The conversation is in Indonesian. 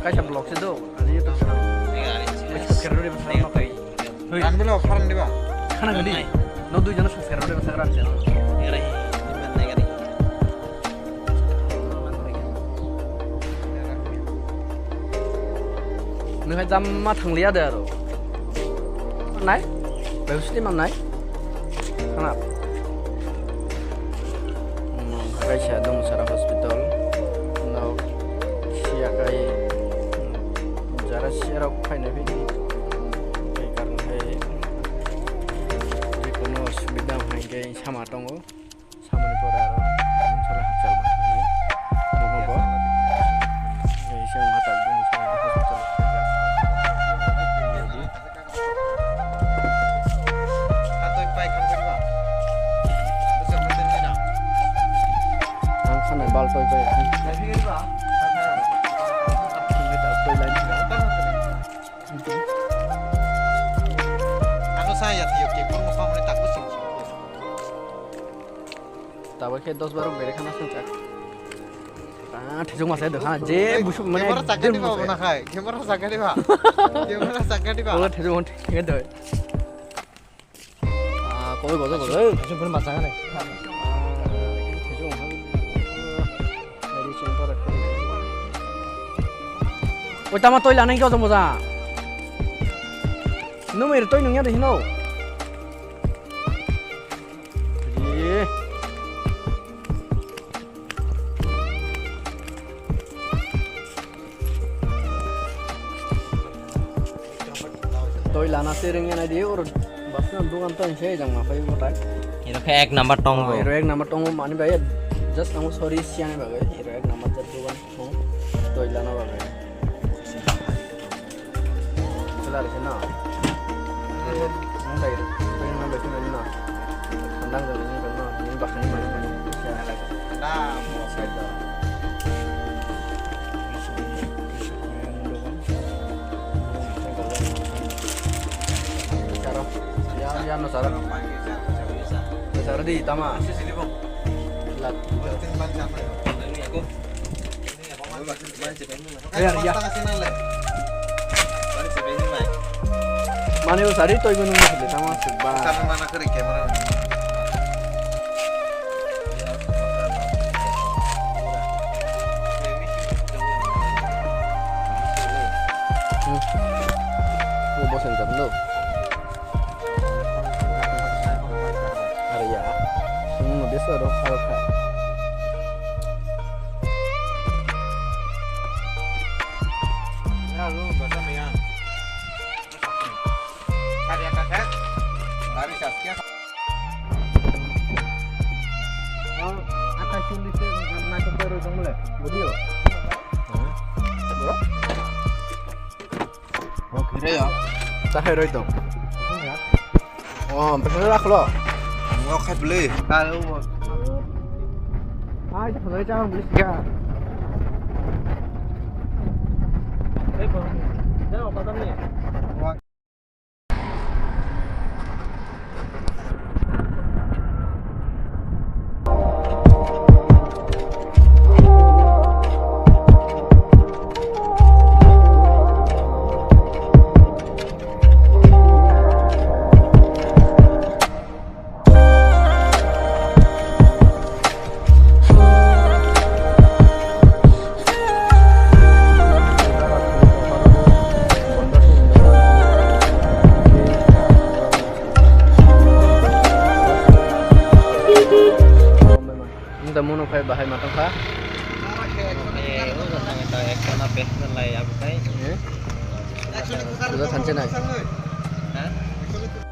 kaisa blog se do ani YouTube channel subscribe re basa no kai ran belo faran diba khana gadi no dui jana subscribe re basa ran channel Erai, iban na gari. ngai jam ma thanglia de aro nai beusli man nai khana kaisa dong sara hospital no sia kai jara sia rok khai na bi kai karon hai kono subida hai ge sama tongo samane pora aro sala hachal ma mogo go ei se mata dong sara hospital atoi pai kham kariba to se mate na ang khana bal toy toy na fi kariba toy lain ano saya tiyo ke kono fa mane tak busing tabar ke 10 12 bere khana sun chak thejong ma sai de khana je busu mane camera sakka diba na khai camera sakka diba ola thejong thik de koi go go thejong pun masa ne thejong ha dari chen par oi tama toy la nai kyo jong moza no mer toy nung ya de hino toy lana sering na dia or basna dukan to se jang ma pai botai Iro ke ek number tong go. hero ek number tong mani bhai just namu sorry siane bhai hero ek number jar dukan to toy lana bhai chala re na dai re toy na bhai na sandang da ni na ni bakhani mani siane la da mo sai da ya no sara sara di tama lat ya mane usari toy gunung ni tama subba sana mana kari camera Mau bosan jam lo Arya biasa dong kalau kayak ya lu bahasa meyan karya kaset dari Saskia akan tulis karena kebaru dong mulai video bro oh kira ya tak hero itu oh pesan rak lo nggak kayak beli kalau jangan jangan beli tiga jangan apa tadi Mono kai bahai matang ka Datang itu ek kana pe nalai aku kai. sudah santai nai Hah?